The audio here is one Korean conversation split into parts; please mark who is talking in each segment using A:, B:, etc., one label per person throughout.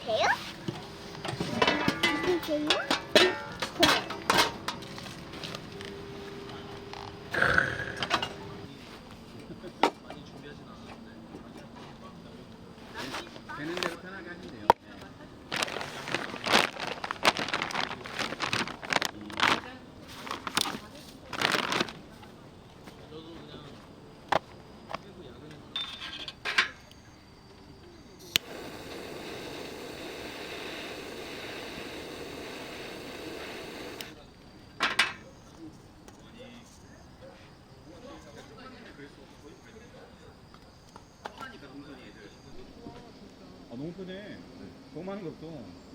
A: 세요? 세요?
B: 되는 대로 편하게 하시면 돼요. 아, 너무 크네. 너무 많은 거 없어.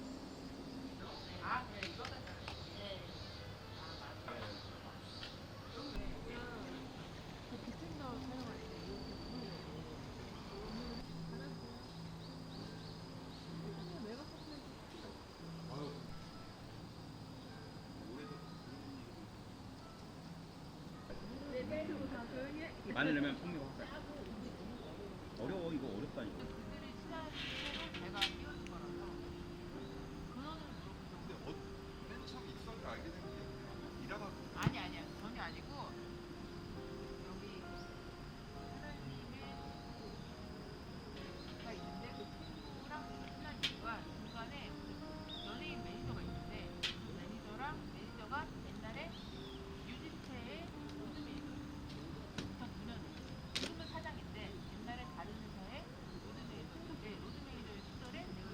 B: 많이 넣으면 풍미가 확 살아. 어려워, 이거 어렵다니까.
C: 그들이 친한 친구로 제가 띄워준 거라서 근원을
D: 근데 맨 처음 입성을 알게 된 게 일하다
C: 아니야 전혀 아니고 여기 하나님의 가 있는데 그 친구랑 친한 이유가 중간에 연예인 매니저가 있는데 그 매니저가 옛날에 뉴지스테의 로드 매니저였어요. 2009년에 지금은 사장인데 옛날에 다른 회사의 로드 매니저의 시절에 내가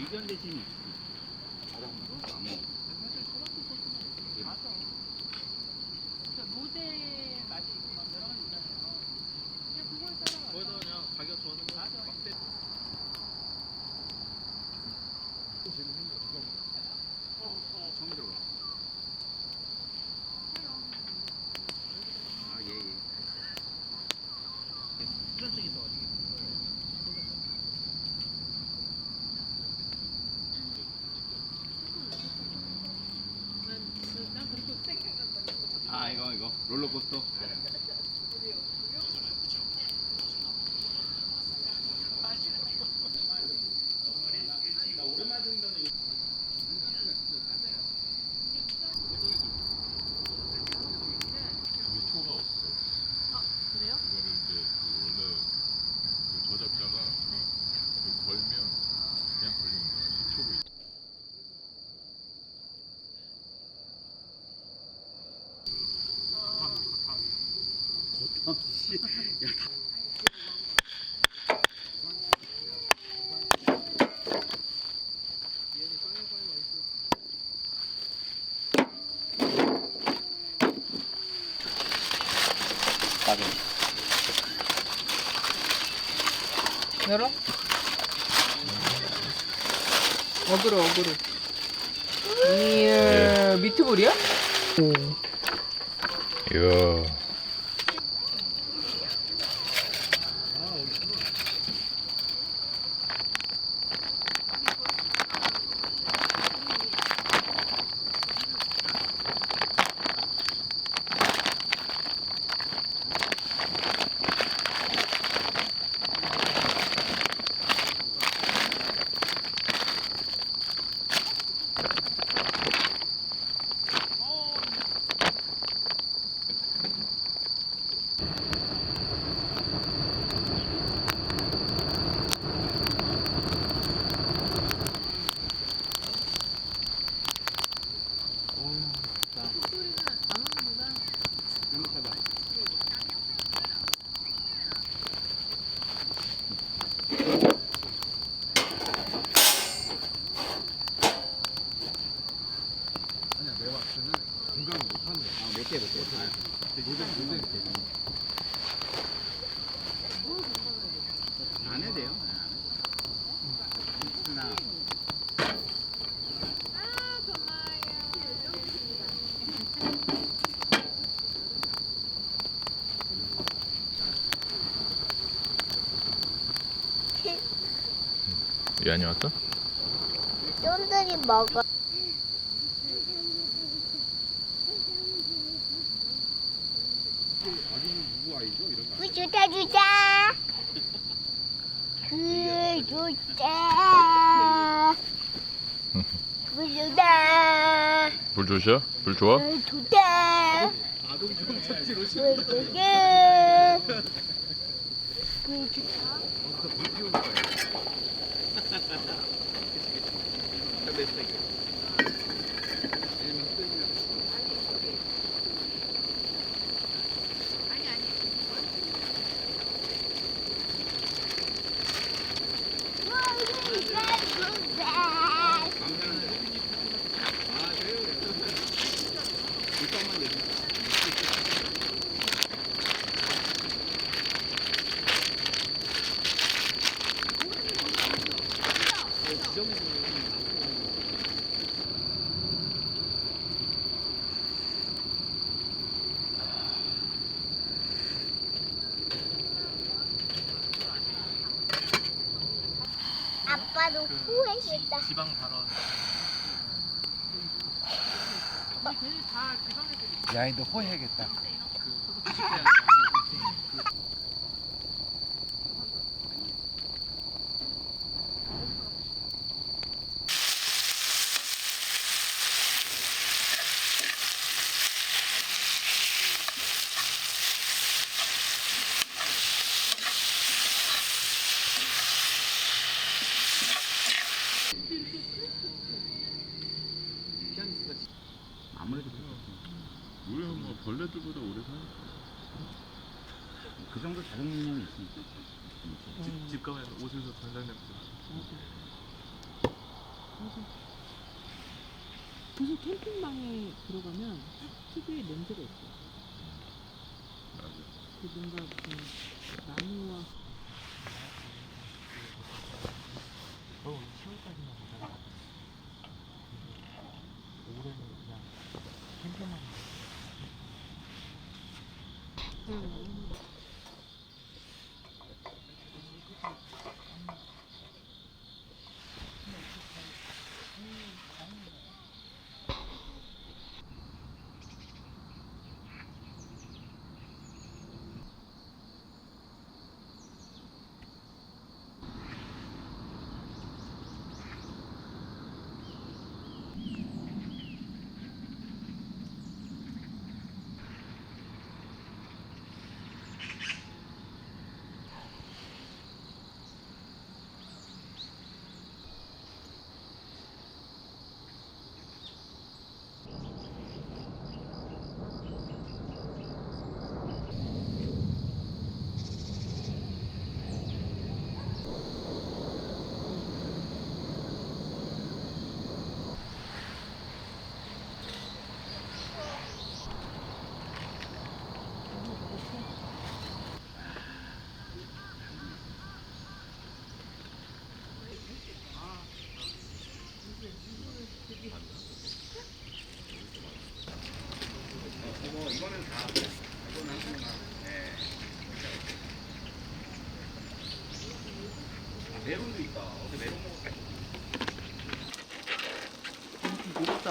B: 이전 대신이 바람 안 먹어.
C: 사실 토마토 소스는 맞아. 진짜 로제 맛이 있고 막 여러 가지 있잖아요. 그냥 그거에 따라
E: 거기서 그냥 가격 좋아하는 거
C: 맞아.
E: 막 때.
B: 처음 들어봐. 아, 예, 예.
E: 수전증 있어가지고.
C: 난 그렇게 생각한다.
B: 아, 이거. 롤러코스터. 나 오랜만에 듣는 거는
F: 그게 초가 없어.
C: 그래요?
F: 이거를 이제 그 원래 그 저작자가 그 걸면 그냥 걸리는 거야. 이 초가 있어.
B: 고탐 씨. 야, 다.
C: 열어? 어그로. 이야, 미트볼이야?
F: 이야.
B: 행복하다.
D: 아니야 내가 봤을 때는 건강 못하는 거야.
B: 아, 못해. 노잼. 안 해도 돼요. 나
F: 이한이 왔어?
A: 쫀들이 먹어.
B: 아기는 누구 아이죠? 이런 거.
A: 그 주자. 그 주자. 그 주자.
F: 불 좋으셔? 불 좋아?
A: 그 주자.
B: 아동 좀 찾지로
A: 그 주자. 그 주자.
B: 불 피우는 거야. 내 스타일.
A: 아빠도 후회했다.
E: 지방 발언.
C: 괜히 다 지방애들이.
D: 야인도 호해야겠다.
B: 아무래도 그렇겠지.
F: 우리 뭐 벌레들보다 오래 사니까.
B: 그 정도 자정 능력이 있으니까.
E: 집 가면 옷에서 된장 냄새.
C: 무슨 캠핑방에 들어가면 특유의 냄새가 있어.
F: 맞아.
C: 그 뭔가 무슨 나무와
E: 겨울 10월까지만 가다가 올해는 그냥 캠핑만
B: 이거는 다 이거는 한 개만. 네. 아, 메론도 있다. 어제 메론 먹었어.
E: 무겁다.